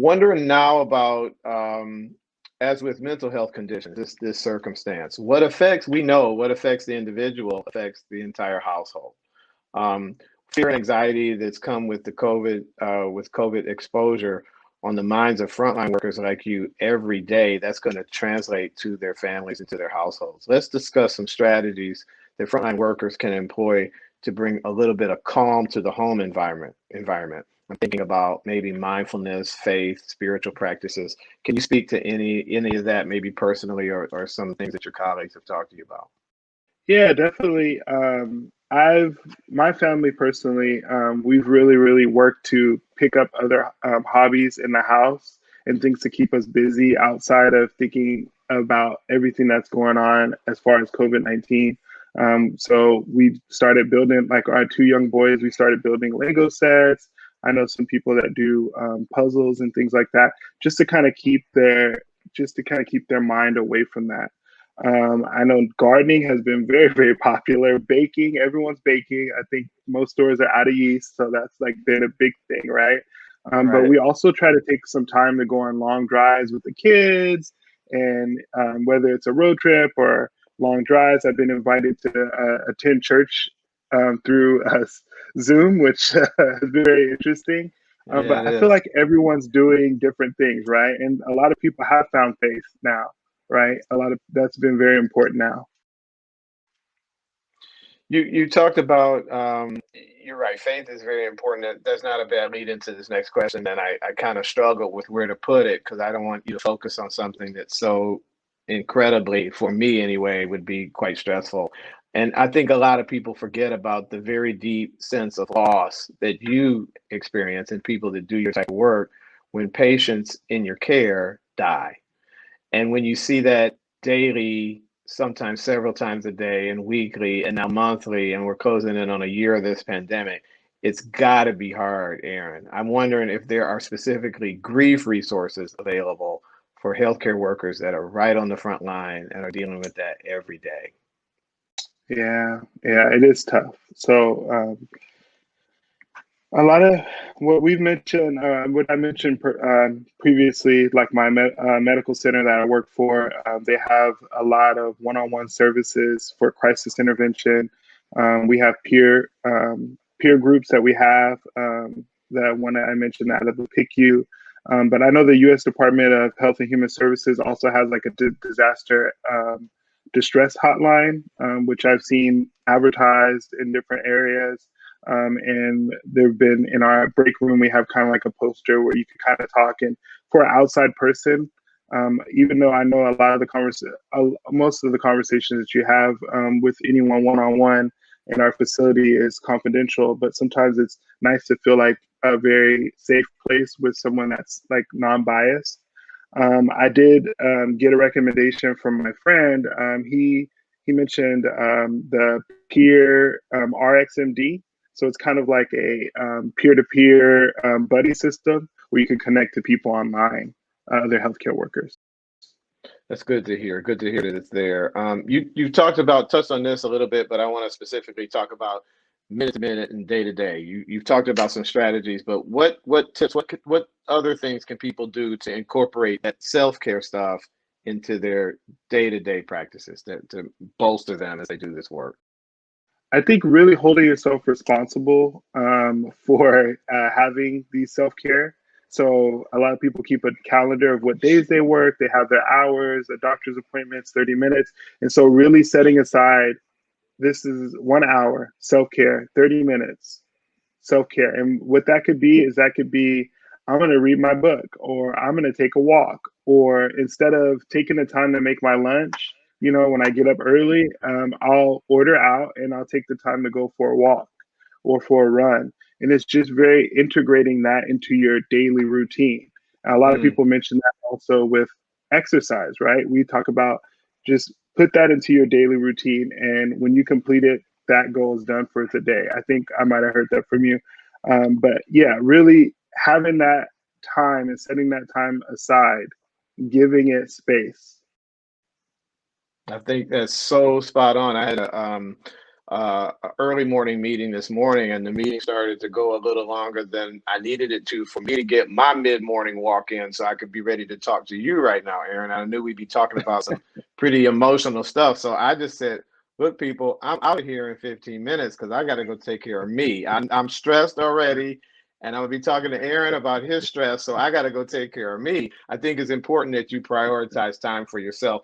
Wondering now about, as with mental health conditions, this circumstance, what affects, we know what affects the individual affects the entire household. Um, Fear and anxiety that's come with the with COVID exposure on the minds of frontline workers like you every day, that's going to translate to their families and to their households. Let's discuss some strategies that frontline workers can employ to bring a little bit of calm to the home environment. I'm thinking about maybe mindfulness, faith, spiritual practices. Can you speak to any of that, maybe personally, or some things that your colleagues have talked to you about? Yeah, definitely. I've my family personally, we've really worked to pick up other hobbies in the house and things to keep us busy outside of thinking about everything that's going on as far as COVID-19. So we started building, like our two young boys, we started building Lego sets. I know some people that do puzzles and things like that, just to kind of keep their mind away from that. I know gardening has been very popular. Baking, everyone's baking. I think most stores are out of yeast, so that's like been a big thing, right? But Right. we also try to take some time to go on long drives with the kids, and whether it's a road trip or long drives, I've been invited to attend church through Zoom, which has been very interesting. Yeah, But it I feel is. like everyone's doing different things, right? And a lot of people have found faith now, right? A lot of that's been very important now. You talked about, you're right, faith is very important. That's not a bad lead into this next question. And I kind of struggled with where to put it because I don't want you to focus on something that's so incredibly, for me anyway, would be quite stressful. And I think a lot of people forget about the very deep sense of loss that you experience and people that do your type of work when patients in your care die. And when you see that daily, sometimes several times a day and weekly and now monthly, and we're closing in on a year of this pandemic, it's got to be hard, Aaron. I'm wondering if there are specifically grief resources available for healthcare workers that are right on the front line and are dealing with that every day. Yeah, it is tough. So a lot of what I mentioned previously, like my medical center that I work for, they have a lot of one-on-one services for crisis intervention. We have peer groups that we have, that one that I mentioned out of the PICU. But I know the U.S. Department of Health and Human Services also has like a disaster distress hotline, which I've seen advertised in different areas. And there've been in our break room, we have kind of like a poster where you can kind of talk. And for an outside person, even though I know a lot of most of the conversations that you have with anyone one on one in our facility is confidential, but sometimes it's nice to feel like a very safe place with someone that's like non-biased. I did get a recommendation from my friend. He mentioned the peer RxMD. So it's kind of like a peer-to-peer buddy system where you can connect to people online, other healthcare workers. That's good to hear. Good to hear that it's there. You talked about touched on this a little bit, but I want to specifically talk about minute to minute and day to day. You've talked about some strategies, but what tips, what other things can people do to incorporate that self care stuff into their day to day practices to bolster them as they do this work? I think really holding yourself responsible for having the self care. So a lot of people keep a calendar of what days they work. They have their hours, their doctor's appointments, 30 minutes, and so really setting aside, this is 1 hour self care, 30 minutes self care. And what that could be is, that could be, I'm going to read my book, or I'm going to take a walk, or instead of taking the time to make my lunch, when I get up early, I'll order out and I'll take the time to go for a walk or for a run. And it's just very integrating that into your daily routine. And a lot of Mm, people mention that also with exercise, right? We talk about just put that into your daily routine. And when you complete it, that goal is done for the day. I think I might have heard that from you. But yeah, really having that time and setting that time aside, giving it space. I think that's so spot on. I had a early morning meeting this morning, and the meeting started to go a little longer than I needed it to for me to get my mid-morning walk in so I could be ready to talk to you right now, Aaron. I knew we'd be talking about some pretty emotional stuff. So I just said, look, people, I'm out of here in 15 minutes because I got to go take care of me. I'm stressed already. And I'm gonna be talking to Aaron about his stress, so I got to go take care of me. I think it's important that you prioritize time for yourself.